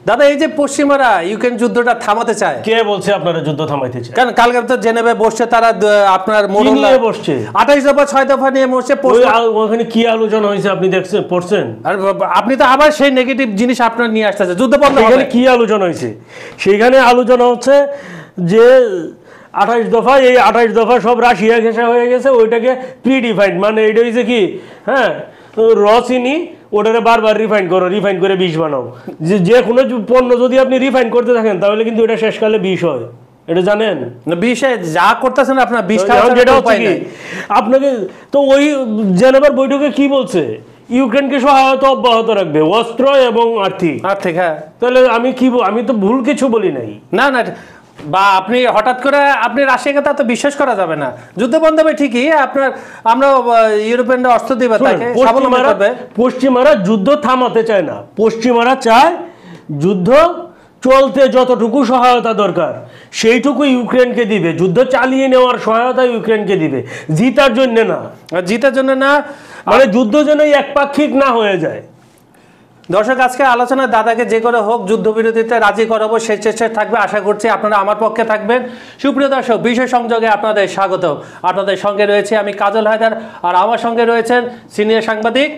দাদা এই যে পশ্চিমারা ইউক্রেন যুদ্ধটা থামাতে চায়, কে বলছে আপনারা যুদ্ধ থামাইতে চায়? কারণ কালকে তো জেনেভে বসছে তারা, আপনার নিয়ে বসছে 28 দফা 6 দফা নিয়ে বসছে। ওখানে কি আলোচনা হয়েছে আপনি দেখছেন, পড়ছেন? আর আপনি তো আবার সেই নেগেটিভ জিনিস আপনার নিয়ে আসতেছে, যুদ্ধ বন্ধ হবে। কি আলোচনা হয়েছে? সেখানে আলোচনা হচ্ছে যে 28 দফা, এই 28 দফা সব রাশিয়া ঘেঁষা হয়ে গেছে, ওইটাকে প্রিডিফাইন্ড, মানে এটা হয়েছে কি, হ্যাঁ চিনি ওটাকে বারবার রিফাইন করো, রিফাইন করে বিষ বানাও। যে কোনো পণ্য যদি আপনি রিফাইন করতে থাকেন তাহলে কিন্তু এটা শেষকালে বিষ হয়, এটা জানেন? বিষে যা করতেছেন আপনার বিষ যেটা হচ্ছে কি আপনাকে তো ওই জেনেভার বৈঠকে কি বলছে, ইউক্রেনকে সহায়তা অব্যাহত রাখবে, অস্ত্র এবং আর্থিক। হ্যাঁ, তাহলে আমি তো ভুল কিছু বলি নাই। না না, বা আপনি হঠাৎ করে আপনি রাশিয়াকে তা তো বিশ্বাস করা যাবে না। যুদ্ধ বন্ধ হবে ঠিকই, আপনার আমরা ইউরোপিয়ানরা অস্ত্র দিবে, তাকে স্বাবলম্বী করবে। পশ্চিমারা যুদ্ধ থামাতে চায় না, পশ্চিমারা চায় যুদ্ধ চলতে যতটুকু সহায়তা দরকার সেইটুকু ইউক্রেনকে দিবে, যুদ্ধ চালিয়ে নেওয়ার সহায়তা ইউক্রেনকে দিবে, জিতার জন্য না। জিতার জন্য না, মানে যুদ্ধ যেন একপাক্ষিক না হয়ে যায়। দর্শক আজকে আলোচনায় দাদাকে যে করে হোক যুদ্ধবিরতিতে রাজি করাবো সেই চেষ্টা থাকবে, আশা করছি আপনারা আমার পক্ষে থাকবেন। সুপ্রিয় দর্শক, বিশেষ সংযোগে আপনাদের স্বাগত। আপনাদের সঙ্গে রয়েছে আমি কাজল হায়দার, আর আমার সঙ্গে রয়েছেন সিনিয়র সাংবাদিক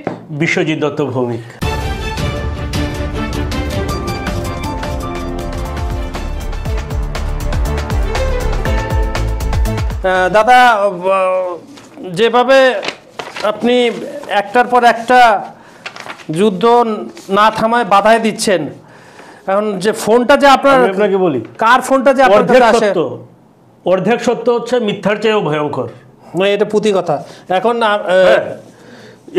বিশ্বজিৎ দত্ত ভৌমিক। দাদা, যেভাবে আপনি একটার পর একটা যুদ্ধ না থামায় বাধায় দিচ্ছেন, এখন যে ফোনটা যে আপনাকে বলি, কার ফোনটা যে আপনার কাছে আসে, অর্ধেক সত্য হচ্ছে মিথ্যার চেয়েও ভয়ঙ্কর, এটা পুঁথি কথা। এখন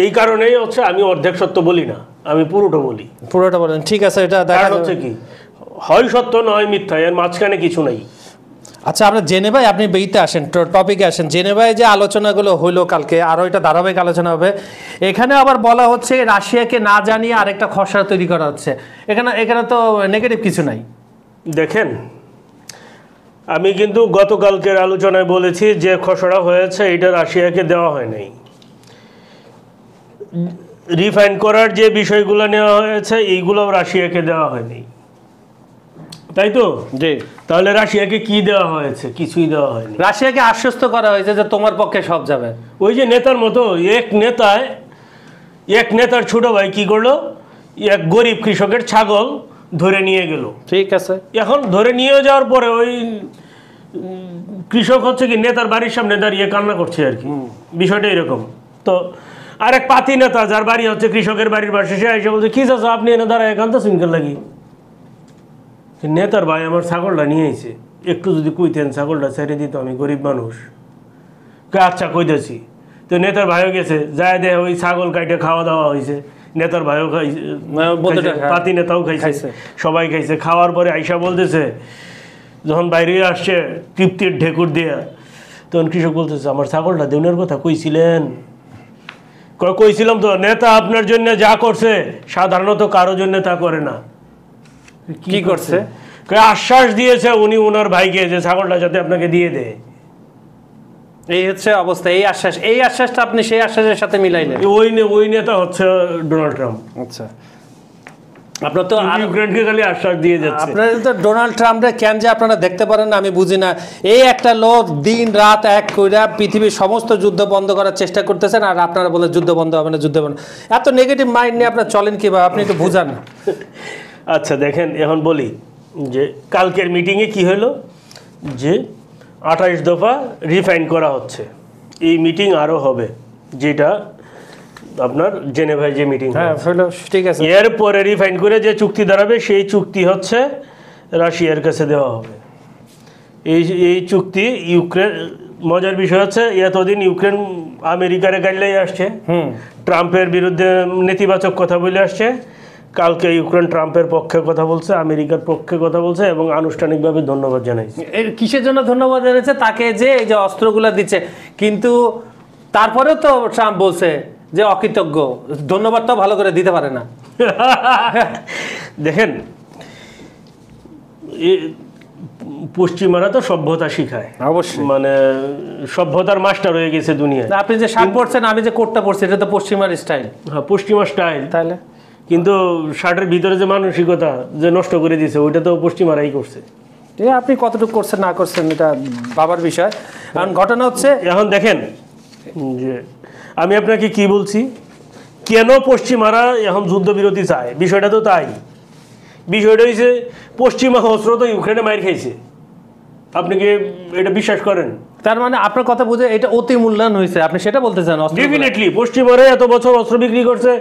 এই কারণেই হচ্ছে আমি অর্ধেক সত্য বলি না, আমি পুরোটা বলি। পুরোটা বলেন, ঠিক আছে। এটা দেখা হচ্ছে কি, হয় সত্য নয় মিথ্যা, এর মাঝখানে কিছু নাই। আচ্ছা, আপনার জেনেভায় আপনি বেইতে আসেন, টপিকে আসেন। জেনেভায় যে আলোচনাগুলো হইলো কালকে, আরও এটা ধারাবাহিক আলোচনা হবে। এখানে আবার বলা হচ্ছে রাশিয়াকে না জানিয়ে আরেকটা খসড়া তৈরি করা হচ্ছে। এখানে তো নেগেটিভ কিছু নাই। দেখেন, আমি কিন্তু গতকালকের আলোচনায় বলেছি যে খসড়া হয়েছে এটা রাশিয়াকে দেওয়া হয় নাই। রিফাইন করার যে বিষয়গুলো নেওয়া হয়েছে এইগুলো রাশিয়াকে দেওয়া হয়নি, তাই তো? জি। তাহলে রাশিয়াকে কি দেওয়া হয়েছে? কিছুই দেওয়া হয়নি। রাশিয়াকে আশ্বস্ত করা হয়েছে যে তোমার পক্ষে সব যাবে। ওই যে নেতার মতো এক নেতার ছোট ভাই কি করলো, এক গরিব কৃষকের ছাগল ধরে নিয়ে গেল। ঠিক আছে, এখন ধরে নিয়ে যাওয়ার পরে ওই কৃষক হচ্ছে কি নেতার বাড়ির সামনে দাঁড়িয়ে কান্না করছে আর কি, বিষয়টা এরকম। তো আরেক পাতি নেতা যার বাড়ি হচ্ছে কৃষকের বাড়ির পাশে, সে এসে বলছে কি চাচা আপনি এনে দাঁড়ায় একান্ত সিনকেল লাগি, নেতার ভাই আমার ছাগলটা নিয়ে আইছে, একটু যদি কইতেন ছাগলটা ছেড়ে দিত, আমি গরিব মানুষ। আচ্ছা কইতেছি। তো নেতার ভাইও গেছে, যায় দেয় ওই ছাগল কাইটে খাওয়া দাওয়া হয়েছে, নেতার ভাইও খাইছে, পাতি নেতাও খাইছে, সবাই খাইছে। খাওয়ার পরে আইসা বলতেছে, যখন বাইরে আসছে তৃপ্তির ঢেকুর দিয়ে, তখন কৃষক বলতেছে আমার ছাগলটা দেউনের কথা কইছিলেন? কইছিলাম তো, নেতা আপনার জন্য যা করছে সাধারণত কারো জন্য তা করে না। কি করছে? আশ্বাস দিয়েছে উনি ওনার ভাইকে যে ছাগলটা যাতে আপনাকে দিয়ে দেয়। এই হচ্ছে অবস্থা। এই আশ্বাসটা আপনি সেই আশ্বাসের সাথে মিলাইলেন। ওই নেতা হচ্ছে ডোনাল্ড ট্রাম্প। আচ্ছা, আপনার তো ইউক্রেনকে খালি আশ্বাস দিয়ে যাচ্ছে। আপনারা তো ডোনাল্ড ট্রাম্পের কেন যে আপনারা দেখতে পারেন না আমি বুঝি না। এই একটা লোক দিন রাত এক কইরা পৃথিবীর সমস্ত যুদ্ধ বন্ধ করার চেষ্টা করতেছেন, আর আপনারা বলে যুদ্ধ বন্ধ হবে না, যুদ্ধ বন্ধ। এত নেগেটিভ মাইন্ড নিয়ে আপনারা চলেন কিভাবে, আপনি একটু বুঝান। আচ্ছা দেখেন, এখন বলি যে কালকের মিটিংয়ে কি হলো, যে 28 দফা রিফাইন করা হচ্ছে। এই মিটিং আরও হবে, যেটা আপনার জেনেভায় যে মিটিং, হ্যাঁ ঠিক আছে। এরপরে রিফাইন করে যে চুক্তি দাঁড়াবে সেই চুক্তি হচ্ছে রাশিয়ার কাছে দেওয়া হবে। এই চুক্তি ইউক্রেন, মজার বিষয় হচ্ছে এতদিন ইউক্রেন আমেরিকার গাইলেই আসছে, ট্রাম্পের বিরুদ্ধে নেতিবাচক কথা বলে আসছে। কালকে ইউক্রেন ট্রাম্পের পক্ষে কথা বলছে, আমেরিকার পক্ষে কথা বলছে এবং আনুষ্ঠানিকভাবে ধন্যবাদ জানাইছে। এর কিসের জন্য ধন্যবাদ জানাচ্ছে? তাকে যে এই যে অস্ত্রগুলো দিচ্ছে, কিন্তু তারপরেও তো ট্রাম্প বলছে যে অকৃতজ্ঞ, ধন্যবাদ তো ভালো করে দিতে পারে না। দেখেন, পশ্চিমারা তো সভ্যতা শিখায়, অবশ্যই, মানে সভ্যতার মাস্টার হয়ে গেছে দুনিয়ায়। আপনি যে শার্ট পরছেন, আমি যে কোটটা পরছি, এটা তো পশ্চিমার স্টাইল। হ্যাঁ, পশ্চিমা স্টাইল। তাহলে কিন্তু শার্টের ভিতরে যে মানসিকতা যে নষ্ট করে দিয়েছে ওইটা তো পশ্চিমারাই করছে। আপনি কতটুকু করছেন না করছেন এটা বাবার বিষয়। কারণ ঘটনা হচ্ছে এখন দেখেন যে আমি আপনাকে কি বলছি, কেন পশ্চিমারা এখন যুদ্ধবিরতি চায়, বিষয়টা তো তাই। বিষয়টা হচ্ছে পশ্চিমা অস্ত্র তো ইউক্রেনে মাইর খাইছে, আপনি কি এটা বিশ্বাস করেন? তার মানে আপনার কথা বুঝে এটা অতি মূল্যায়ন হয়েছে, আপনি সেটা বলতে চান? ডেফিনেটলি পশ্চিমারা এত বছর অস্ত্র বিক্রি করছে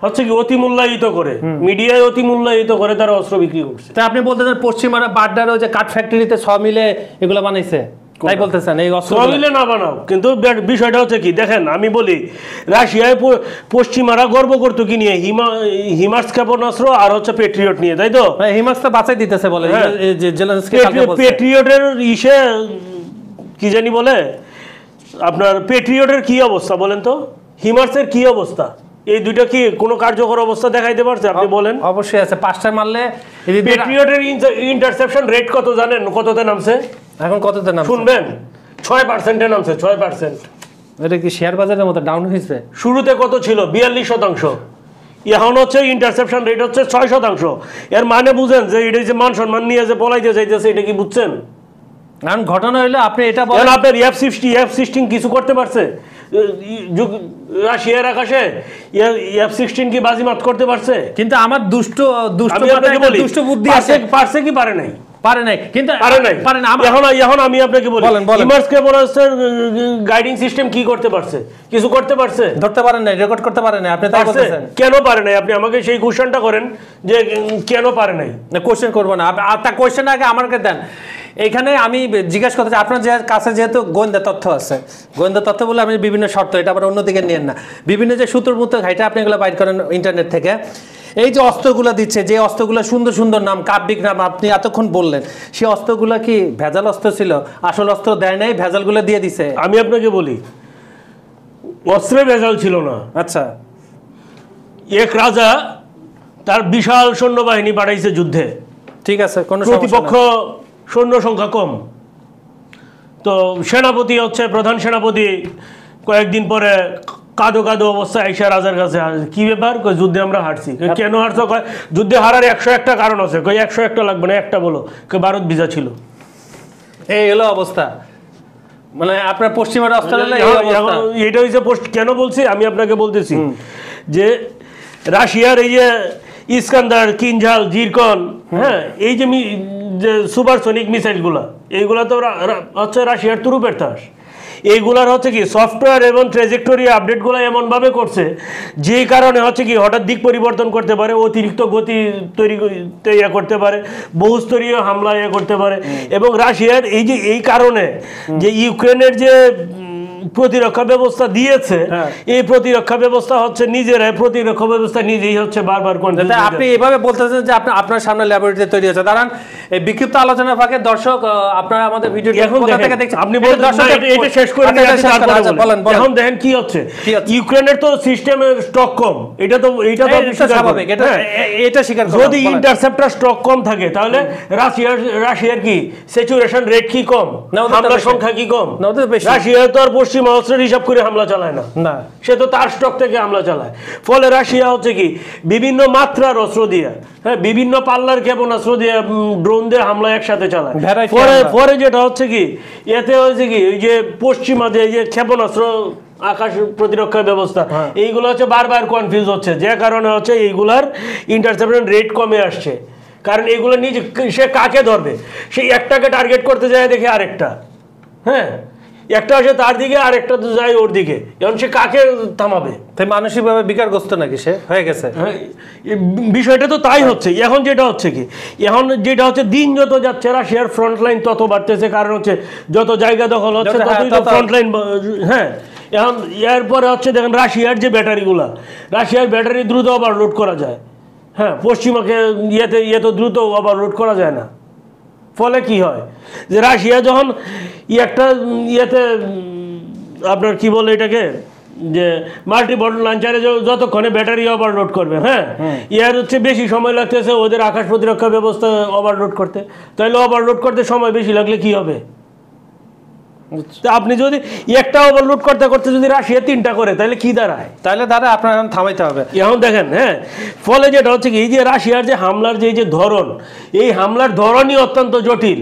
হচ্ছে কি অতি মূল্যায়িত করে, মিডিয়ায় অতি মূল্যায়িত করে তারা অস্ত্র বিক্রি করছে। তা আপনি বলতে চান পশ্চিমারা বাড্ডার ওই যে কাঠ ফ্যাক্টরিতে মিলে এগুলো বানাইছে, তাই বলতেছেন? এই অস্ত্র মিলে না বানাও, কিন্তু বিষয়টা হচ্ছে কি দেখেন, আমি বলি রাশিয়ায় পশ্চিমারা গর্ব করতো কি নিয়ে, হিমার্স ক্ষেপণাস্ত্র আর হচ্ছে পেট্রিয়ট নিয়ে, তাই তো? হিমার্স তো বাঁচাই দিতেছে বলে যে জেলেনস্কি কালকে বলছে। পেট্রিয়টের ইসে কি জানি বলে, আপনার পেট্রিয়টের কি অবস্থা বলেন তো, হিমার্সের কি অবস্থা, এই দুইটা কি কোনো কার্যকর অবস্থা দেখাইতে পারছে? আপনি বলেন। অবশ্যই আছে, 5টা মারলে। পেট্রিয়টের ইন্টারসেপশন রেট কত জানেন? কততে নামছে এখন? কততে নামছে শুনবেন? 6%-এ নামছে, 6%। এটা কি শেয়ার বাজারের মতো ডাউন হয়েছে? শুরুতে কত ছিল? 42%। এখন হচ্ছে ইন্টারসেপশন রেট হচ্ছে 6%। এর মানে বুঝেন যে এটা যে মান সম্মান নিয়ে যে পলাইতে যাইতেছে, এটা কি বুঝছেন? কারণ ঘটনা হইলো আপনি এটা বলেন, আপনার F-16 কিছু করতে পারছে রাশিয়ার আকাশে? F-16 কি বাজিমাত করতে পারছে? কিন্তু আমার দুষ্ট বুদ্ধি আছে, পারছে কি পারে নাই? পারে নাই, কিন্তু পারে না। এখন আমি আপনাকে বলি, হিমার্স ক্ষেপণাস্ত্রের গাইডিং সিস্টেম কি করতে পারছে? কিছু করতে পারছে? ধরতে পারেন নাই, রেকর্ড করতে পারেন নাই, আপনি তাই বলতেছেন। কেন পারে নাই? আপনি আমাকে সেই কোশ্চেনটা করেন যে কেন পারে নাই। কোশ্চেন করবো না, তা কোশ্চেন আগে আমাকে দেন। এইখানে আমি জিজ্ঞাসা করতে চাই, আপনার কাছে যেহেতু গোয়েন্দা তথ্য আছে, গোয়েন্দা তথ্য বলে আমি বিভিন্ন শর্ত, এটা আবার অন্যদিকে নিয়েন না, বিভিন্ন যে সূত্র মুত্র ঘাইটা আপনি এগুলো বাইর করেন ইন্টারনেট থেকে। এই যে অস্ত্রগুলো দিচ্ছে, যে অস্ত্রগুলো সুন্দর সুন্দর নাম, কাব্যিক নাম আপনি এতক্ষণ বললেন, সেই অস্ত্রগুলো কি ভেজাল অস্ত্র ছিল? আসল অস্ত্র দেয় নাই, ভেজালগুলো দিয়ে দিছে। আমি আপনাকে বলি, অস্ত্রে ভেজাল ছিল না। আচ্ছা, এক রাজা তার বিশাল সৈন্যবাহিনী পাঠাইছে যুদ্ধে, ঠিক আছে, কোনো প্রতিপক্ষ সৈন্য সংখ্যা কম, তো সেনাপতি হচ্ছে প্রধান সেনাপতি কয়েকদিন পরে কাদো কাদো অবস্থায় আইসা রাজার কাছে, কি ব্যাপার? যুদ্ধে আমরা হারছি। কেন হারছো? যুদ্ধে হারার 101টা কারণ আছে। 101টা লাগবে না, একটা বলো। ভারত ভিজা ছিল। এই হলো অবস্থা, মানে আপনার পশ্চিমের অবস্থা। এটা হচ্ছে কেন বলছি আমি আপনাকে বলতেছি যে রাশিয়ার এই যে ইস্কান্দার, কিনঝাল, জিরকন, হ্যাঁ, এই যে সুপারসনিক মিসাইলগুলা, এইগুলা তো হচ্ছে রাশিয়ার তুরুপের তাস। এইগুলার হচ্ছে কি সফটওয়্যার এবং ট্রেজেক্টরি আপডেটগুলো এমনভাবে করছে যে কারণে হচ্ছে কি হঠাৎ দিক পরিবর্তন করতে পারে, অতিরিক্ত গতি তৈরি করতে পারে, বহুস্তরীয় হামলা করতে পারে। এবং রাশিয়ার এই কারণে যে ইউক্রেনের যে প্রতিরক্ষা ব্যবস্থা দিয়েছে, এই প্রতিরক্ষা ব্যবস্থা হচ্ছে নিজেরাই প্রতিরক্ষা ব্যবস্থা নিজেই হচ্ছে বারবার কনফিউজ। আপনি এভাবে বলতেছেন যে আপনার সামনে ল্যাবরেটরি তৈরি হয়েছে। দাঁড়ান, এই বিক্ষিপ্ত আলোচনার ফাঁকে দর্শক আপনারা আমাদের ভিডিও আপনি এটা শেষ করে এখন দেখেন কি হচ্ছে। ইউক্রেনের তো সিস্টেমের স্টক কম, এটা তো স্বাভাবিক, এটা স্বীকার। যদি ইন্টারসেপ্টর স্টক কম থাকে তাহলে রাশিয়ার কি স্যাচুরেশন রেট কি কম, হামলার সংখ্যা কি কম? রাশিয়া তো আর পশ্চিমা অস্ত্রের হিসাব করে হামলা চালায় না, সে তো তার স্টক থেকে হামলা চালায়। ফলে রাশিয়া হচ্ছে কি বিভিন্ন মাত্রার অস্ত্র দিয়ে, হ্যাঁ, বিভিন্ন পাল্লার ক্ষেপণাস্ত্র দিয়ে, ড্রোন দিয়ে হামলা একসাথে চালায়। পরে যেটা হচ্ছে কি, এতে হয়েছে কি ওই যে পশ্চিমা যে ক্ষেপণাস্ত্র আকাশ প্রতিরক্ষা ব্যবস্থা, এইগুলো হচ্ছে বারবার কনফিউজ হচ্ছে, যে কারণে হচ্ছে এইগুলার ইন্টারসেপশন রেট কমে আসছে। কারণ এইগুলো নিজে সে কাকে ধরবে? সেই একটাকে টার্গেট করতে যায় দেখে আরেকটা, হ্যাঁ, একটা আসে তার দিকে আর একটা তো যায় ওর দিকে, এখন সে কাকে থামাবে? তাই মানসিকভাবে বিকারগ্রস্ত নাকি সে হয়ে গেছে? বিষয়টা তো তাই হচ্ছে। এখন যেটা হচ্ছে দিন যত যাচ্ছে রাশিয়ার ফ্রন্ট লাইন তত বাড়তেছে, কারণ হচ্ছে যত জায়গা দখল হচ্ছে ততই তো ফ্রন্ট লাইন, হ্যাঁ। এখন এরপরে হচ্ছে দেখেন রাশিয়ার যে ব্যাটারিগুলা, রাশিয়ার ব্যাটারি দ্রুত ওভারলোড করা যায়, হ্যাঁ, পশ্চিমাকে ইয়ে তো দ্রুত ওভারলোড করা যায় না। ফলে কি হয় যে রাশিয়া যখন একটা আপনার কি বলে এটাকে, যে মাল্টি বটন লঞ্চারে যতক্ষণে ব্যাটারি ওভারলোড করবে, হ্যাঁ, ইয়ার হচ্ছে বেশি সময় লাগতেছে ওদের আকাশ প্রতিরক্ষা ব্যবস্থা ওভারলোড করতে। তাহলে ওভারলোড করতে সময় বেশি লাগলে কি হবে? তো আপনি যদি একটা ওভারলোড করতে করতে যদি রাশিয়া 3টা করে তাহলে কি দাঁড়ায়? তাহলে দাদা আপনার এখন থামাইতে হবে। এখন দেখেন, হ্যাঁ, ফলে যেটা হচ্ছে কি, এই যে রাশিয়ার যে হামলার যে ধরন, এই হামলার ধরনই অত্যন্ত জটিল,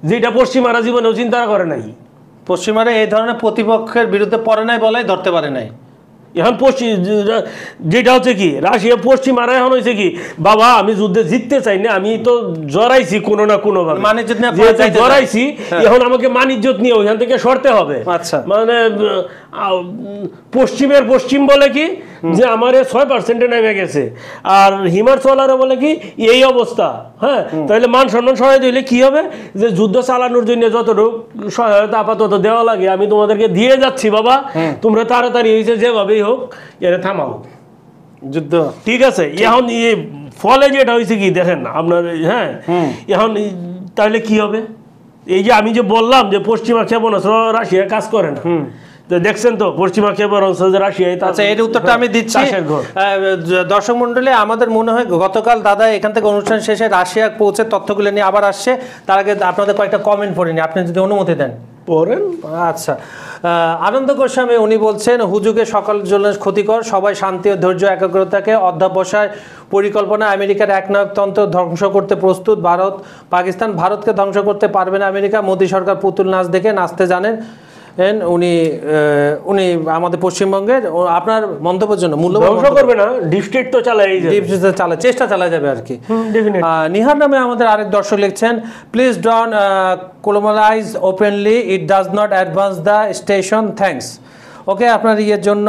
যেটা পশ্চিমারা জীবনেও চিন্তা করে নাই। পশ্চিমারা এই ধরনের প্রতিপক্ষের বিরুদ্ধে পড়ে নাই বলাই ধরতে পারে নাই। এখন যেটা হচ্ছে কি, রাশিয়া পশ্চিমারা এখন হয়েছে কি, বাবা আমি যুদ্ধে জিততে চাই না, আমি তো জড়াইছি কোনো না কোনো ভাবে, জড়াইছি, এখন আমাকে মানিজ্যত নিয়ে ওইখান থেকে সরতে হবে। আচ্ছা, মানে পশ্চিমের পশ্চিম বলে কি যে আমার 6% নেমে গেছে, আর হিমাচলারে বলে কি এই অবস্থা। হ্যাঁ, তাহলে মান সম্মান সহায়তা দিলে কি হবে, যে যুদ্ধ চালানোর জন্য যতটুকু সহায়তা আপাতত দেওয়া লাগে আমি তোমাদেরকে দিয়ে যাচ্ছি বাবা, তোমরা তাড়াতাড়ি হয়েছে যেভাবেই হোক এর থামাও যুদ্ধ। ঠিক আছে, এখন ফলে যেটা হয়েছে কি দেখেন আপনার, হ্যাঁ, এখন তাহলে কি হবে, এই যে আমি যে বললাম যে পশ্চিমা ক্ষেপণাস্ত্র রাশিয়া কাজ করে না, দেখছেন তো পশ্চিমা ক্ষেপণাস্ত্র যে রাশিয়ায়। আচ্ছা, এর উত্তরটা আমি দিচ্ছি। দর্শক মন্ডলী, আমাদের মনে হয় গতকাল দাদা এখান থেকে অনুষ্ঠান শেষে রাশিয়া পৌঁছে তথ্যগুলো নিয়ে আবার আসছে, তার আগে আপনাদের কয়েকটা কমেন্ট পড়িনি, আপনি যদি অনুমতি দেন পড়েন। আচ্ছা, আনন্দ গোস্বামী উনি বলছেন, হুজুগে সকল জন্য ক্ষতিকর, সবাই শান্তি ও ধৈর্য একাগ্রতাকে অধ্যাবসায় পরিকল্পনা, আমেরিকার একনায়কতন্ত্র ধ্বংস করতে প্রস্তুত পাকিস্তান, ভারতকে ধ্বংস করতে পারবে না আমেরিকা, মোদী সরকার পুতুল নাচ দেখে নাচতে জানেন। উনি আমাদের পশ্চিমবঙ্গের, আপনার মন্তব্যের জন্য ধ্বংস করবে না, ডিস্ট্রিক্ট তো চালাই চেষ্টা চালা যাবে আর কি। নিহার নামে আমাদের আরেক দর্শক লিখছেন, please don't colonialise openly, it does not advance the station, thanks. Okay, আপনার ইয়ের জন্য।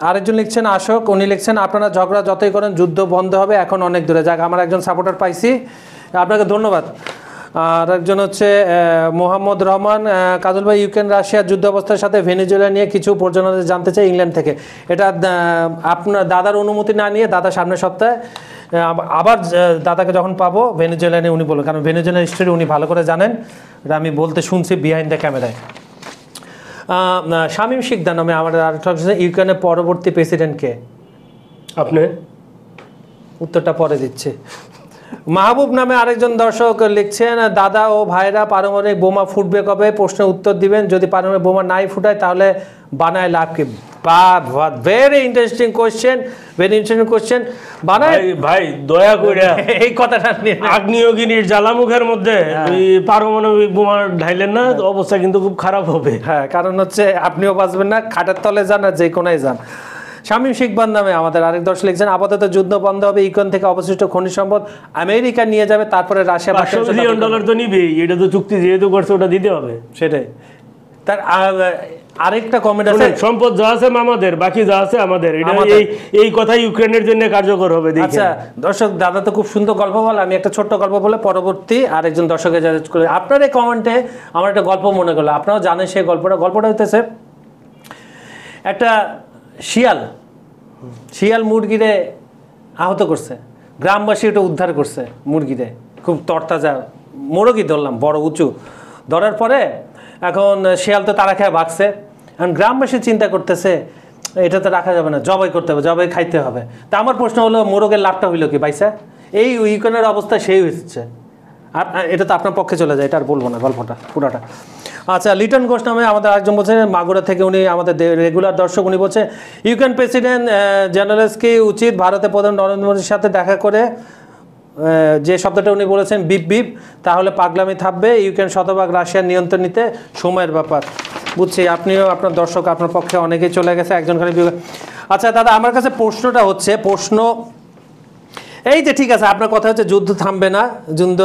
আরেকজন লিখছেন আশোক, উনি লিখছেন, আপনারা ঝগড়া যতই করেন যুদ্ধ বন্ধ হবে, এখন অনেক দূরে। যাক, আমার একজন সাপোর্টার পাইছি, আপনাকে ধন্যবাদ। আর একজন হচ্ছে মোহাম্মদ রহমান, কাজল ভাই, ইউক্রেন রাশিয়ার যুদ্ধ অবস্থার সাথে ভেনেজুয়েলা নিয়ে কিছু পর্যটন জানতে চাই ইংল্যান্ড থেকে। এটা আপনার দাদার অনুমতি না নিয়ে দাদা সামনের সপ্তাহে আবার দাদাকে যখন পাবো ভেনেজুয়েলা নিয়ে উনি বলবেন, কারণ ভেনেজুয়েলার হিস্ট্রি উনি ভালো করে জানেন, এটা আমি বলতে শুনছি বিহাইন্ড দ্য ক্যামেরায়। শামীম শিকদার নামে আমার আরেকটা, ইউক্রেনের পরবর্তী প্রেসিডেন্ট কে? আপনি উত্তরটা পরে দিচ্ছে। মাহবুব নামে আরেকজন দর্শক লিখছেন, দাদা ও ভাইরা পারমাণবিক বোমা ফুটবে কবে? প্রশ্নের উত্তর দিবেন। যদি পারমাণবিক বোমা নাই ফুটায় তাহলে বানায় লাভ কি? Very interesting question, very interesting question. বানায় ভাই দয়া করে এই কথাটা নিয়ে, আগ্নেয়গিরির জ্বালামুখের মধ্যে পারমাণবিক বোমা ঢাইলেন না, অবস্থা কিন্তু খুব খারাপ হবে। হ্যাঁ, কারণ হচ্ছে আপনিও বাঁচবেন না, খাটের তলে যান আর যে কোনায় যান। শামীম শিকবান নামে আমাদের আরেক দর্শক লিখছেন, আপাতত যুদ্ধ বন্ধ হবে, ইউক্রেন থেকে অবশিষ্ট খনিজ সম্পদ আমেরিকা নিয়ে যাবে, তারপরে রাশিয়া $500 বিলিয়ন তো নিবে, এটা তো চুক্তি যেহেতু করছে ওটা দিতে হবে। সেটাই। তার আরেকটা কমেন্ট আছে, সম্পদ যা আছে আমাদের, বাকি যা আছে আমাদের, এটা এই কথা ইউক্রেনের জন্য কার্যকর হবে। আচ্ছা দর্শক, দাদা তো খুব সুন্দর গল্প বলে, আমি একটা ছোট্ট গল্প বলে পরবর্তী আরেকজন দর্শকের জাজ করে। আপনার এই কমেন্টে আমার একটা গল্প মনে করলো, আপনারাও জানেন সেই গল্পটা হইতেছে, একটা শিয়াল মুরগিরে আহত করছে, গ্রামবাসী ওটা উদ্ধার করছে, মুরগিরে খুব তরতাজা মোরগই ধরলাম, বড় উঁচু, ধরার পরে এখন শিয়াল তো তারা খেয়ে ভাগছে, এখন গ্রামবাসী চিন্তা করতেছে এটা তো রাখা যাবে না, জবাই করতে হবে, জবাই খাইতে হবে। তা আমার প্রশ্ন হলো, মোরগের লাভটা হইলো কি ভাইসা? এই ইউক্রেনের অবস্থা সেই হচ্ছে, আর এটা তো আপনার পক্ষে চলে যায়, এটা আর বলবো না গল্পটা পুরোটা। আচ্ছা, লিটন ঘোষ নামে আমাদের আরেকজন বলছেন, মাগুরা থেকে, উনি আমাদের রেগুলার দর্শক, উনি বলছে, ইউক্রেন প্রেসিডেন্ট জেনারেলসকে উচিত ভারতের প্রধান নরেন্দ্র মোদীর সাথে দেখা করে, যে শব্দটা উনি বলেছেন বিপ বিপ, তাহলে পাগলামি থাকবে, ইউক্রেন শতভাগ রাশিয়ার নিয়ন্ত্রণ নিতে সময়ের ব্যাপার। বুঝছি, আপনিও আপনার দর্শক আপনার পক্ষে অনেকেই চলে গেছে, একজন খালি। আচ্ছা দাদা, আমার কাছে প্রশ্নটা হচ্ছে, এই যে ঠিক আছে, আপনার কথা হচ্ছে যুদ্ধ থামবে না, যুদ্ধ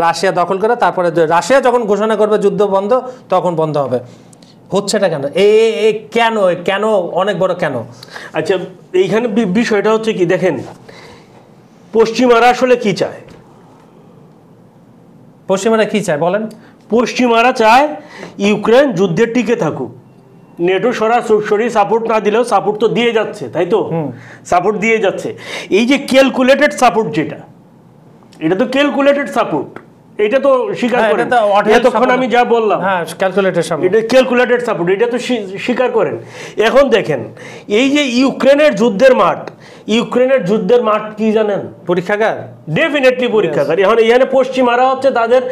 রাশিয়া দখল করে, তারপরে রাশিয়া যখন ঘোষণা করবে যুদ্ধ বন্ধ তখন বন্ধ হবে, হচ্ছেটা কেন? কেন অনেক বড় কেন? আচ্ছা, এইখানে বিষয়টা হচ্ছে কি, দেখেন পশ্চিমারা আসলে কি চায়? পশ্চিমারা কি চায় বলেন? পশ্চিমারা চায় ইউক্রেন যুদ্ধে টিকে থাকুক, নেটো সরাসরি সাপোর্ট না দিলেও সাপোর্ট তো দিয়ে যাচ্ছে, তাই তো? সাপোর্ট দিয়ে যাচ্ছে। এই যে ক্যালকুলেটেড সাপোর্ট, যেটা এটা তো ক্যালকুলেটেড সাপোর্ট, এটা তো স্বীকার করেন। এতক্ষণ আমি যা বললাম, হ্যাঁ ক্যালকুলেটেড সাপোর্ট, এটা ক্যালকুলেটেড সাপোর্ট, এটা তো স্বীকার করেন। এখন দেখেন, এই যে ইউক্রেনের যুদ্ধের মাঠ, ইউক্রেনের যুদ্ধের মাঠ কি জানেন? পরীক্ষাগার। ডেফিনেটলি পরীক্ষাগার। এখন এখানে পশ্চিমারা হচ্ছে তাদের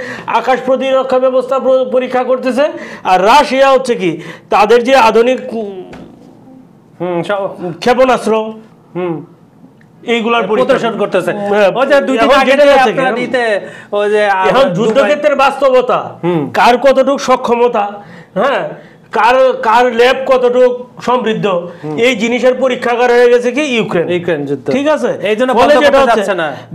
আকাশ প্রতিরক্ষা ব্যবস্থা পরীক্ষা করতেছে, আর রাশিয়া হচ্ছে কি তাদের যে আধুনিক ক্ষেপণাস্ত্র এইগুলার প্রদর্শন করতেছে। ওই যে দুই দিন আগে আপনারা নিতে ওই যে এখন যুদ্ধক্ষেত্রের বাস্তবতা, কার কতটুকু সক্ষমতা, হ্যাঁ, কার ল্যাব কতটুকু সমৃদ্ধ, এই জিনিসের পরীক্ষাগার হয়ে গেছে কি ইউক্রেন যুদ্ধ। ঠিক আছে, এই জন্য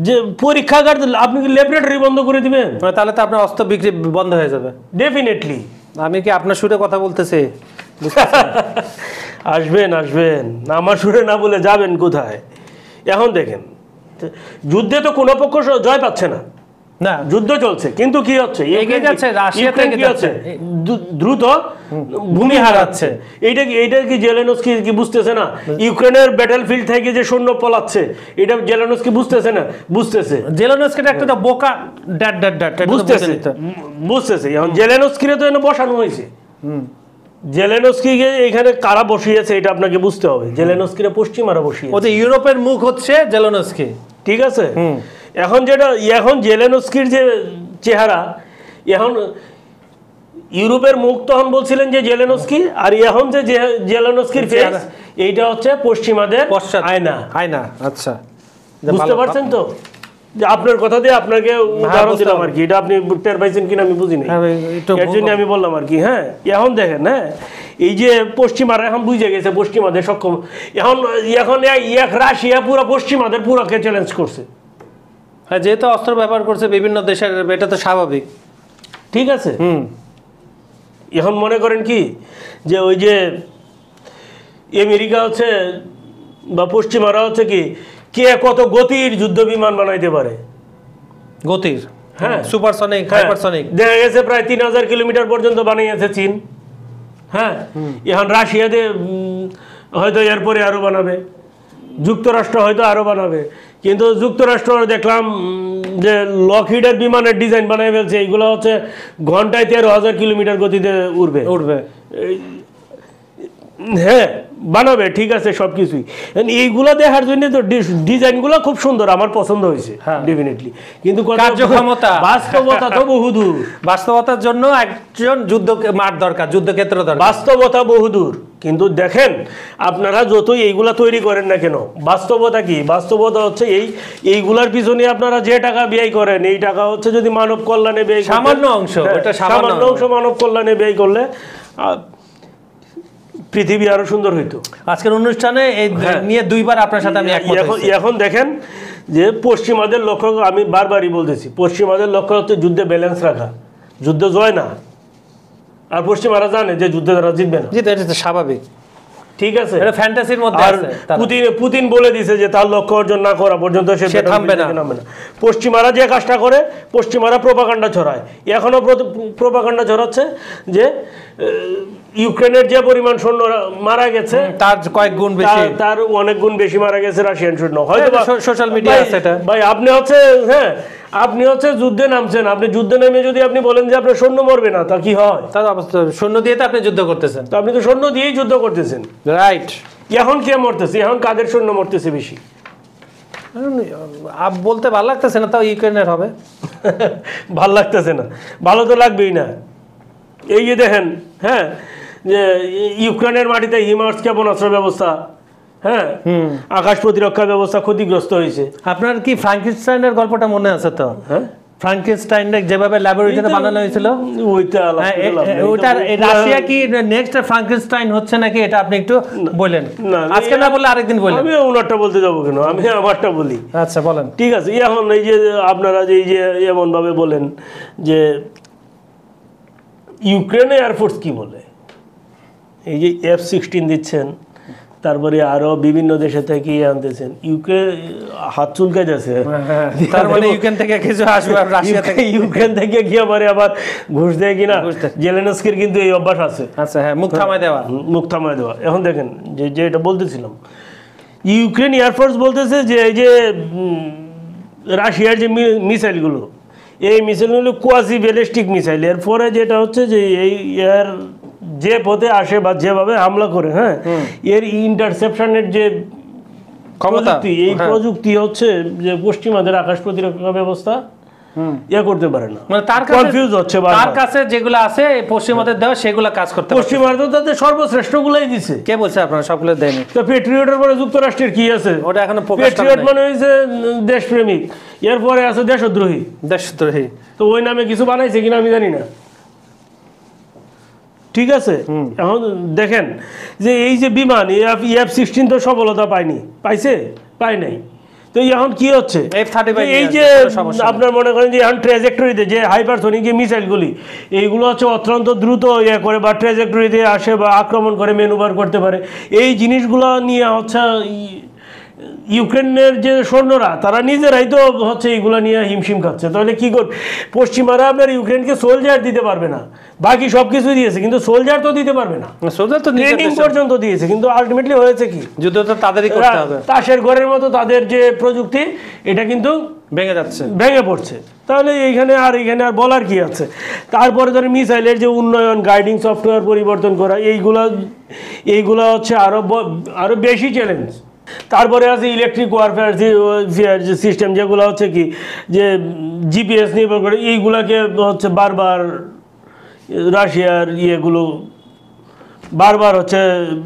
যে পরীক্ষাগার আপনি কি ল্যাবরেটরি বন্ধ করে দিবেন? তাহলে তো আপনার অস্ত্র বিক্রি বন্ধ হয়ে যাবে। ডেফিনেটলি। আমি কি আপনার সুরে কথা বলতেছি? আসবেন আমার সুরে না বলে যাবেন কোথায়? এখন দেখেন, যুদ্ধে তো কোনো পক্ষ জয় পাচ্ছে না, না যুদ্ধ চলছে, কিন্তু কি হচ্ছে? এগিয়ে যাচ্ছে, রাশিয়া থেকে যাচ্ছে, দ্রুত ভূমি হারাচ্ছে। এইটা কি জেলেনস্কি কি বুঝতেছে না? ইউক্রেনের ব্যাটলফিল্ড থেকে যে সৈন্য পলাচ্ছে, এটা জেলেনস্কি বুঝতেছে না? বুঝতেছে। জেলেনস্কি একটা বোকা বুঝতেছে। এখন জেলেনস্কিরে তো এনে বসানো হয়েছে। জেলেনস্কিকে এখানে কারা বসিয়েছে এটা আপনাকে বুঝতে হবে। জেলেনস্কিরে পশ্চিমারা বসিয়েছে। ওদের ইউরোপের মুখ হচ্ছে জেলেনস্কি, ঠিক আছে? এখন জেলেনস্কির যে চেহারা, এখন ইউরোপের মুখ তখন বলছিলেন যে জেলেনস্কি, আর এখন যে জেলেনস্কির ফেস, এইটা হচ্ছে পশ্চিমাদের আয়না। আচ্ছা, বুঝতে পারছেন তো? যে আপনার কথা দিয়ে আপনাকে উদাহরণ দিলাম আর কি, এটা আপনি টের পাইছেন কিনা আমি বুঝিনি, এর জন্য আমি বললাম আর কি। হ্যাঁ, এখন দেখেন, হ্যাঁ, এই যে পশ্চিমারা এখন বুঝে গেছে পশ্চিমাদের সক্ষম। এখন রাশিয়া পুরো পশ্চিমাদের পুরোকে চ্যালেঞ্জ করছে। হ্যাঁ, যেহেতু অস্ত্র ব্যবহার করছে বিভিন্ন দেশের, এটা তো স্বাভাবিক। ঠিক আছে। এখন মনে করেন কি যে ওই যে আমেরিকা হচ্ছে বা পশ্চিমারা হচ্ছে কি কে কত গতির যুদ্ধ বিমান বানাইতে পারে, গতির, হ্যাঁ, সুপারসনিক, হাইপারসনিক, দেখা গেছে প্রায় 3000 কিলোমিটার পর্যন্ত বানিয়েছে চীন। হ্যাঁ, এখন রাশিয়াতে হয়তো এরপরে আরো বানাবে, যুক্তরাষ্ট্র হয়তো আরো বানাবে, কিন্তু যুক্তরাষ্ট্র দেখলাম যে লকহিডের বিমানের ডিজাইন বানিয়ে ফেলছে, এইগুলো হচ্ছে ঘন্টায় 13,000 কিলোমিটার গতিতে উড়বে। হ্যাঁ, বানাবে, ঠিক আছে, সবকিছুই। এইগুলো দেখার জন্য তো ডিজাইনগুলো খুব সুন্দর, আমার পছন্দ হয়েছে ডেফিনেটলি, কিন্তু কার্যক্ষমতা, বাস্তবতা তো বহুদূর। বাস্তবতার জন্য একজন যুদ্ধ মাঠ দরকার, যুদ্ধক্ষেত্র দরকার, বাস্তবতা বহুদূর। কিন্তু দেখেন, আপনারা যতই এইগুলা তৈরি করেন না কেন, বাস্তবতা কি? বাস্তবতা হচ্ছে এইগুলার পিছনে আপনারা যে টাকা ব্যয় করেন, এই টাকা হচ্ছে যদি মানব কল্যাণে ব্যয়, সামান্য অংশ মানব কল্যাণে ব্যয় করলে পৃথিবী আরো সুন্দর হইতো। আজকের অনুষ্ঠানে এই নিয়ে দুইবার আপনার সাথে আমি একমত হয়েছি। এখন দেখেন যে পশ্চিমাদের লক্ষ্য, আমি বারবারই বলতেছি, পশ্চিমাদের লক্ষ্য হচ্ছে যুদ্ধে ব্যালেন্স রাখা, যুদ্ধ জয় না। আর পশ্চিমারা জানে যে যুদ্ধে তারা জিতবে না, এটা স্বাভাবিক। ঠিক আছে, এটা ফ্যান্টাসির মধ্যে আছে। পুতিন বলে দিয়েছে যে তার লক্ষ্য অর্জন না করা পর্যন্ত সে থামবে না। পশ্চিমারা যে কাজটা করে, পশ্চিমারা প্রোপাগান্ডা ছড়ায়, এখনো প্রোপাগান্ডা ছড়াচ্ছে যে ইউক্রেনের যে পরিমাণ সৈন্য মারা গেছে তার কয়েক গুণ বেশি, তার অনেক গুণ বেশি মারা গেছে রাশিয়ান সৈন্য। হয়তো সোশ্যাল মিডিয়া আছে এটা। ভাই আপনি হচ্ছে, হ্যাঁ, আপনি হচ্ছে যুদ্ধে নামছেন, আপনি যুদ্ধে নেমে যদি আপনি বলেন যে আপনার সৈন্য মরবে না, তা কি হয়? তার অবস্থা সৈন্য দিয়ে তো আপনি যুদ্ধ করতেছেন, তো আপনি তো সৈন্য দিয়েই যুদ্ধ করতেছেন, রাইট? এখন কে মরতেছে? এখন কাদের সৈন্য মরতেছে বেশি? বলতে ভালো লাগতেছে না, তাও ইউক্রেনের হবে। ভাল লাগতেছে না, ভালো তো লাগবেই না। এই যে দেখেন, হ্যাঁ, যে ইউক্রেনের মাটিতে হিমার্স ক্ষেপণাস্ত্র ব্যবস্থা, হ্যাঁ, আকাশ প্রতিরক্ষা ব্যবস্থা ক্ষতিগ্রস্ত হয়েছে। আপনার কি ফ্রাঙ্কেনস্টাইনের গল্পটা মনে আছে তো? হ্যাঁ, ফ্রাঙ্কেনস্টাইনের যেভাবে ল্যাবরেটরিতে বানানো হয়েছিল, ওইটা রাশিয়া কি নেক্সট ফ্রাঙ্কেনস্টাইন হচ্ছে নাকি? এটা আপনি একটু বলেন, আজকে না বললে আরেকদিন বলেন। আমি ওনারটা বলতে যাবো কেন, আমি আমারটা বলি। আচ্ছা, বলেন। ঠিক আছে, এখন এই যে আপনারা যে এই যে এমন ভাবে বলেন যে ইউক্রেনে এয়ারফোর্স কি বলে, এই যে F-16 দিচ্ছেন, তারপরে আরো বিভিন্ন দেশে থেকে আনতেছেন, ইউক্রেন হাত চুলকে যাচ্ছে। তার মানে ইউক্রেন থেকে কিছু আসবে, রাশিয়া থেকে, ইউক্রেন থেকে গিয়ে আবার ঘুষ দেয় কিনা। জেলেনস্কির কিন্তু এই অভ্যাস আছে। আচ্ছা, হ্যাঁ, মুখ থামায় দেওয়া। এখন দেখেন যে এটা বলতেছিলাম, ইউক্রেন এয়ারফোর্স বলতেছে যে এই যে রাশিয়ার যে মিসাইলগুলো, এই মিসাইলগুলো কোয়াসি ব্যালিস্টিক মিসাইল। এরপরে যেটা হচ্ছে যে এর যে পথে আসে বা যেভাবে হামলা করে, হ্যাঁ, এর ইন্টারসেপশনের যে ক্ষমতা এই প্রযুক্তি হচ্ছে যে পশ্চিমাদের আকাশ প্রতিরক্ষা ব্যবস্থা করতে পারে না, মানে তার কাছে কনফিউজ হচ্ছে, তার কাছে যেগুলো আছে পশ্চিমাদের দেওয়া সেগুলো কাজ করতে পারে। পশ্চিমারা তো তাদের সর্বশ্রেষ্ঠ গুলাই দিছে। কে বলছে আপনারা সবগুলো দেয়নি? তো পেট্রিয়টের পরে যুক্তরাষ্ট্রের কি আছে? ওটা এখনো পেট্রিয়ট মানে হয়েছে দেশপ্রেমিক, এরপরে আছে দেশদ্রোহী। দেশদ্রোহী তো ওই নামে কিছু বানাইছে কিনা আমি জানি না, ঠিক আছে। এখন দেখেন যে এই যে বিমান F-16 তো সফলতা পাইছে নাই। তো এখন কি হচ্ছে এই যে আপনার মনে করেন যে এখন ট্র্যাজেক্টরিতে যে হাইপারসনিক যে মিসাইলগুলি এইগুলো হচ্ছে অত্যন্ত দ্রুত করে বা ট্র্যাজেক্টরিতে আসে বা আক্রমণ করে ম্যানুভার করতে পারে, এই জিনিসগুলো নিয়ে হচ্ছে ইউক্রেনের যে সৈন্যরা তারা নিজেরাই তো হচ্ছে এইগুলো নিয়ে হিমশিম খাচ্ছে। তাহলে কি করবে? পশ্চিমারা আপনার ইউক্রেনকে সোলজার দিতে পারবে না, বাকি সব কিছু দিয়েছে কিন্তু সোলজার তো দিতে পারবে না, সোলজার তো ট্রেনিং পর্যন্ত দিয়েছে, কিন্তু আলটিমেটলি হয়েছে কি? যুদ্ধ তো তাদেরই করতে হবে। তাসের ঘরের মতো তাদের যে প্রযুক্তি এটা কিন্তু ভেঙে পড়ছে। তাহলে এইখানে আর বলার কি আছে? তারপরে ধরে মিসাইলের যে উন্নয়ন, গাইডিং সফটওয়্যার পরিবর্তন করা, এইগুলা হচ্ছে আরো বেশি চ্যালেঞ্জ। তারপরে আছে ইলেকট্রিক ওয়ারফেয়ার যে সিস্টেম, যেগুলো হচ্ছে কি যে জিপিএস নির্ভর করে, এইগুলাকে হচ্ছে বারবার রাশিয়ার ইয়েগুলো বারবার হচ্ছে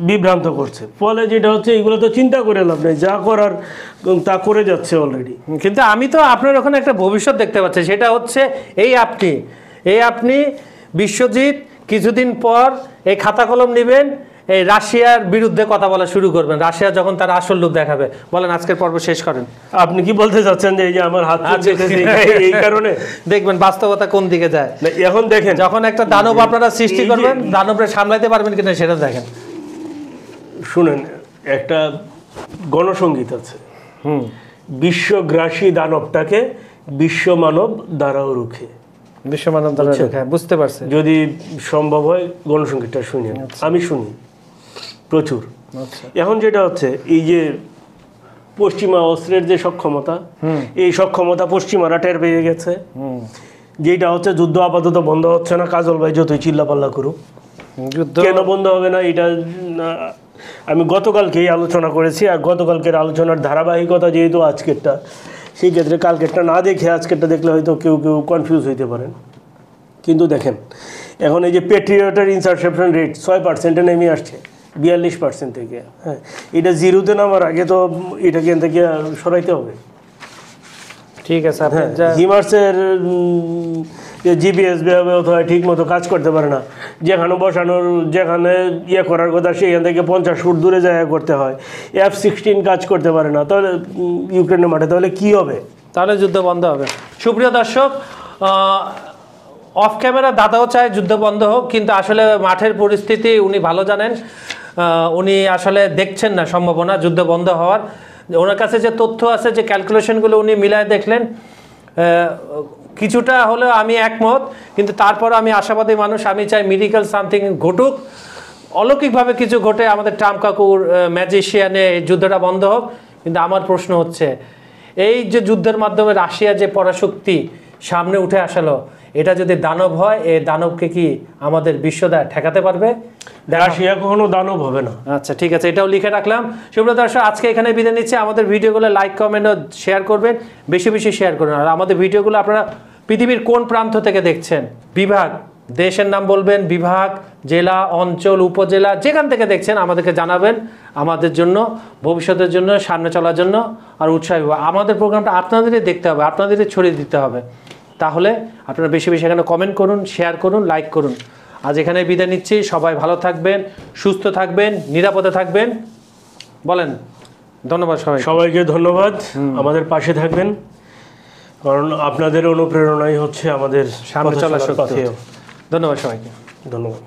বিভ্রান্ত করছে। ফলে যেটা হচ্ছে এইগুলো তো চিন্তা করে লাভ নেই, যা করার তা করে যাচ্ছে অলরেডি। কিন্তু আমি তো আপনার ওখানে একটা ভবিষ্যৎ দেখতে পাচ্ছি, সেটা হচ্ছে এই আপনি বিশ্বজিৎ কিছুদিন পর এই খাতা কলম নেবেন, এই রাশিয়ার বিরুদ্ধে কথা বলা শুরু করবেন। রাশিয়া যখন তার আসল লোক দেখাবে। বলেন আজকের পর্ব শেষ করেন। আপনি কি বলতে চাচ্ছেন যে এই যে আমার হাত এই কারণে দেখবেন বাস্তবতা কোন দিকে যায়। এখন দেখেন যখন একটা দানব আপনারা সৃষ্টি করবেন, দানবরা সামলাইতে পারবেন কিনা সেটা দেখেন। শুনেন, একটা গণসংগীত আছে, বিশ্বগ্রাসী দানবটাকে বিশ্ব মানব দ্বারাও রুখে। বিশ্ব মানব দ্বারা রুখে, বুঝতে পারছি। যদি সম্ভব হয় গণসংগীতটা শুনেন, আমি শুনি প্রচুর। এখন যেটা হচ্ছে এই যে পশ্চিমা অস্ত্রের যে সক্ষমতা, এই সক্ষমতা পশ্চিমারা টের পেয়ে গেছে। যেটা হচ্ছে যুদ্ধ আপাতত বন্ধ হচ্ছে না, কাজল ভাই যতই চিল্লাপাল্লা করুক। কেন বন্ধ হবে না এটা আমি গতকালকেই আলোচনা করেছি, আর গতকালকের আলোচনার ধারাবাহিকতা যেহেতু আজকেরটা, সেই ক্ষেত্রে কালকেরটা না দেখে আজকেরটা দেখলে হয়তো কেউ কনফিউজ হইতে পারেন। কিন্তু দেখেন এখন এই যে পেট্রিয়টের ইন্টারসেপশন রেট 6%-এ নেমে আসছে 42% থেকে। হ্যাঁ, এটা জিরোতে নামার আগে তো এটাকে এখান থেকে সরাইতে হবে। ঠিক আছে। হিমার্সের জিপিএস ব্যবহৃত হয়, ঠিক মতো কাজ করতে পারে না, যেখানে করার কথা সেখান থেকে 50 ফুট দূরে জায়গা করতে হয়। F-16 কাজ করতে পারে না, তাহলে ইউক্রেনের মাঠে তাহলে কি হবে? তাহলে যুদ্ধ বন্ধ হবে। সুপ্রিয় দর্শক, অফ ক্যামেরা দাদাও চায় যুদ্ধ বন্ধ হোক, কিন্তু আসলে মাঠের পরিস্থিতি উনি ভালো জানেন। উনি আসলে দেখছেন না সম্ভাবনা যুদ্ধ বন্ধ হওয়ার। ওনার কাছে যে তথ্য আছে, যে ক্যালকুলেশনগুলো উনি মিলায় দেখলেন, কিছুটা হলেও আমি একমত, কিন্তু তারপর আমি আশাবাদী মানুষ। আমি চাই মিরাকল সামথিং ঘটুক, অলৌকিকভাবে কিছু ঘটে, আমাদের ট্রাম্প কাকুর ম্যাজিশিয়ানে এই যুদ্ধটা বন্ধ হোক। কিন্তু আমার প্রশ্ন হচ্ছে, এই যে যুদ্ধের মাধ্যমে রাশিয়া যে পরাশক্তি সামনে উঠে আসলো, এটা যদি দানব হয়, এই দানবকে কি আমাদের বিশ্বদা ঠেকাতে পারবে? রাশিয়া কখনো দানব হবে না। আচ্ছা, ঠিক আছে, এটাও লিখে রাখলাম। সুপ্রিয় দর্শক, আজকে এখানে বিদায় নিচ্ছে। আমাদের ভিডিওগুলো লাইক, কমেন্ট ও শেয়ার করবেন, বেশি বেশি শেয়ার করবেন। আর আমাদের ভিডিওগুলো আপনারা পৃথিবীর কোন প্রান্ত থেকে দেখছেন, বিভাগ, দেশের নাম বলবেন, বিভাগ, জেলা, অঞ্চল, উপজেলা, যেখান থেকে দেখছেন আমাদেরকে জানাবেন। আমাদের জন্য, ভবিষ্যতের জন্য, সামনে চলার জন্য আর উৎসাহী হবে। আমাদের প্রোগ্রামটা আপনাদেরই দেখতে হবে, আপনাদেরই ছড়িয়ে দিতে হবে। তাহলে আপনারা বেশি বেশি এখানে কমেন্ট করুন, শেয়ার করুন, লাইক করুন। আজ এখানে বিদায় নিচ্ছি। সবাই ভালো থাকবেন, সুস্থ থাকবেন, নিরাপদে থাকবেন। বলেন ধন্যবাদ সবাইকে ধন্যবাদ। আমাদের পাশে থাকবেন, কারণ আপনাদের অনুপ্রেরণাই হচ্ছে আমাদের সামনে চলার শক্তি। ধন্যবাদ সবাইকে। ধন্যবাদ।